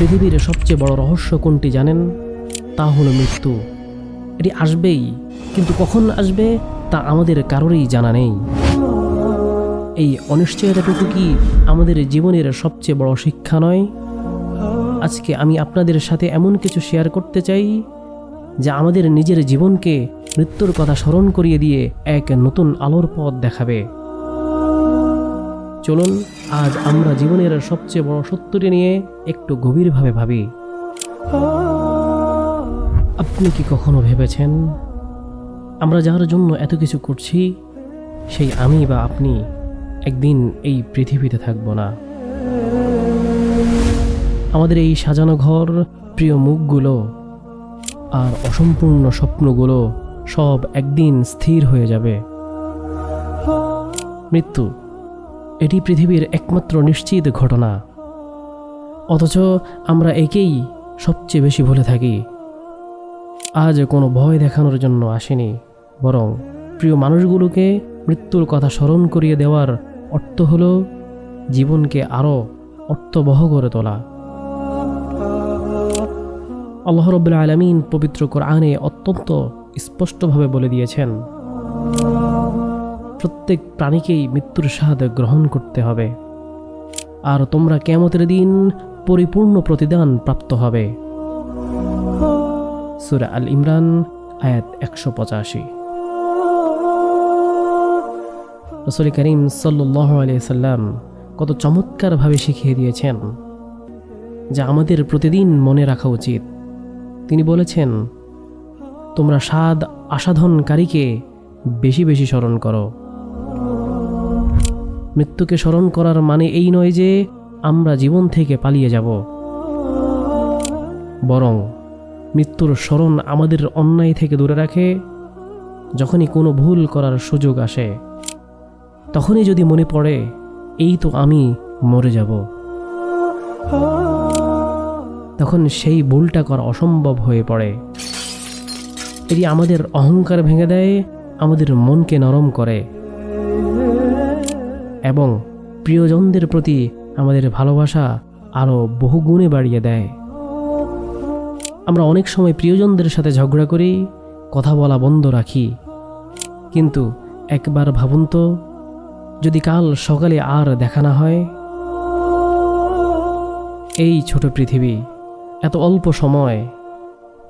পৃথিবীর সবচেয়ে বড় রহস্য কোনটি জানেন? তা হলো মৃত্যু। এটি আসবেই, কিন্তু কখন আসবে তা আমাদের কারোরই জানা নেই। এই অনিশ্চয়তাটুকু কি আমাদের জীবনের সবচেয়ে বড় শিক্ষা নয়? আজকে আমি আপনাদের সাথে এমন কিছু শেয়ার করতে চাই যা আমাদের নিজের জীবনকে মৃত্যুর কথা স্মরণ করিয়ে দিয়ে এক নতুন আলোর পথ দেখাবে। চলুন আজ আমরা জীবনের সবচেয়ে বড় সত্যটি নিয়ে একটু গভীরভাবে ভাবি। আপনি কি কখনো ভেবেছেন আমরা যার জন্য এত কিছু করছি সেই আমি বা আপনি একদিন এই পৃথিবীতে থাকব না? আমাদের এই সাজানো ঘর, প্রিয় মুখগুলো আর অসম্পূর্ণ স্বপ্নগুলো সব একদিন স্থির হয়ে যাবে। মৃত্যু এটি পৃথিবীর একমাত্র নিশ্চিত ঘটনা, অথচ আমরা একেই সবচেয়ে বেশি ভুলে থাকি। আজ কোনো ভয় দেখানোর জন্য আসেনি, বরং প্রিয় মানুষগুলোকে মৃত্যুর কথা স্মরণ করিয়ে দেওয়ার অর্থ হলো জীবনকে আরও অর্থবহ করে তোলা। আল্লাহ রাব্বুল আলামিন পবিত্র কোরআনে অত্যন্ত স্পষ্টভাবে বলে দিয়েছেন, প্রত্যেক প্রাণীকেই মৃত্যুর স্বাদ গ্রহণ করতে হবে, আর তোমরা কিয়ামতের দিন পরিপূর্ণ প্রতিদান প্রাপ্ত হবে। সূরা আল ইমরান আয়াত 185। রাসূল করিম সাল্লাল্লাহু আলাইহি সাল্লাম কত চমৎকারভাবে শিখিয়ে দিয়েছেন যা আমাদের প্রতিদিন মনে রাখা উচিত। তিনি বলেছেন, তোমরা স্বাদ আস্বাদনকারীকে বেশি বেশি স্মরণ করো। মৃত্যুকে স্মরণ করার মানে এই নয় যে আমরা জীবন থেকে পালিয়ে যাব, বরং মৃত্যুর স্মরণ আমাদের অন্যায় থেকে দূরে রাখে। যখনই কোনো ভুল করার সুযোগ আসে, তখনই যদি মনে পড়ে এই তো আমি মরে যাব, তখন সেই ভুলটা করা অসম্ভব হয়ে পড়ে। এটি আমাদের অহংকার ভেঙে দেয়, আমাদের মনকে নরম করে এবং প্রিয়জনদের প্রতি আমাদের ভালোবাসা আরও বহুগুণে বাড়িয়ে দেয়। আমরা অনেক সময় প্রিয়জনদের সাথে ঝগড়া করি, কথা বলা বন্ধ রাখি, কিন্তু একবার ভাবুন তো, যদি কাল সকালে আর দেখা না হয়? এই ছোট পৃথিবী, এত অল্প সময়,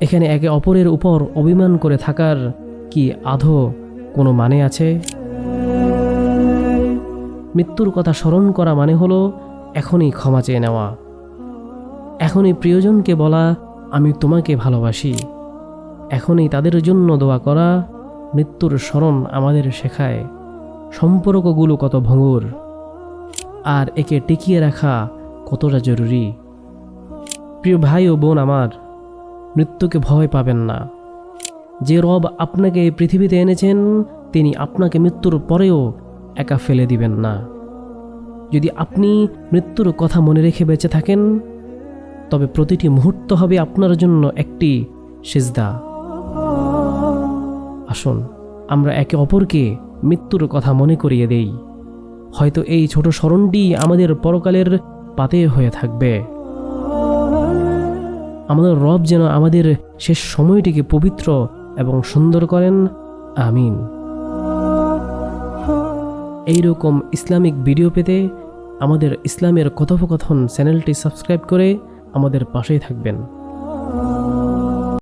এখানে একে অপরের উপর অভিমান করে থাকার কি আদৌ কোনো মানে আছে? মৃত্যুর কথা স্মরণ করা মানে হলো এখনই ক্ষমা চেয়ে নেওয়া, এখনই প্রিয়জনকে বলা আমি তোমাকে ভালোবাসি, এখনই তাদের জন্য দোয়া করা। মৃত্যুর স্মরণ আমাদের শেখায় সম্পর্কগুলো কত ভঙ্গুর, আর একে টিকিয়ে রাখা কতটা জরুরি। প্রিয় ভাই ও বোন আমার, মৃত্যুকে ভয় পাবেন না। যে রব আপনাকে এই পৃথিবীতে এনেছেন, তিনি আপনাকে মৃত্যুর পরেও একা ফেলে দিবেন না। যদি আপনি মৃত্যুর কথা মনে রেখে বেঁচে থাকেন, তবে প্রতিটি মুহূর্ত হবে আপনার জন্য একটি সিজদা। আসুন আমরা একে অপরকে মৃত্যুর কথা মনে করিয়ে দেই। হয়তো এই ছোট স্মরণটি আমাদের পরকালের পাতে হয়ে থাকবে। আমাদের রব যেন আমাদের শেষ সময়টিকে পবিত্র এবং সুন্দর করেন। আমিন। এইরকম ইসলামিক ভিডিও পেতে আমাদের ইসলামের কথোপকথন চ্যানেলটি সাবস্ক্রাইব করে আমাদের পাশেই থাকবেন।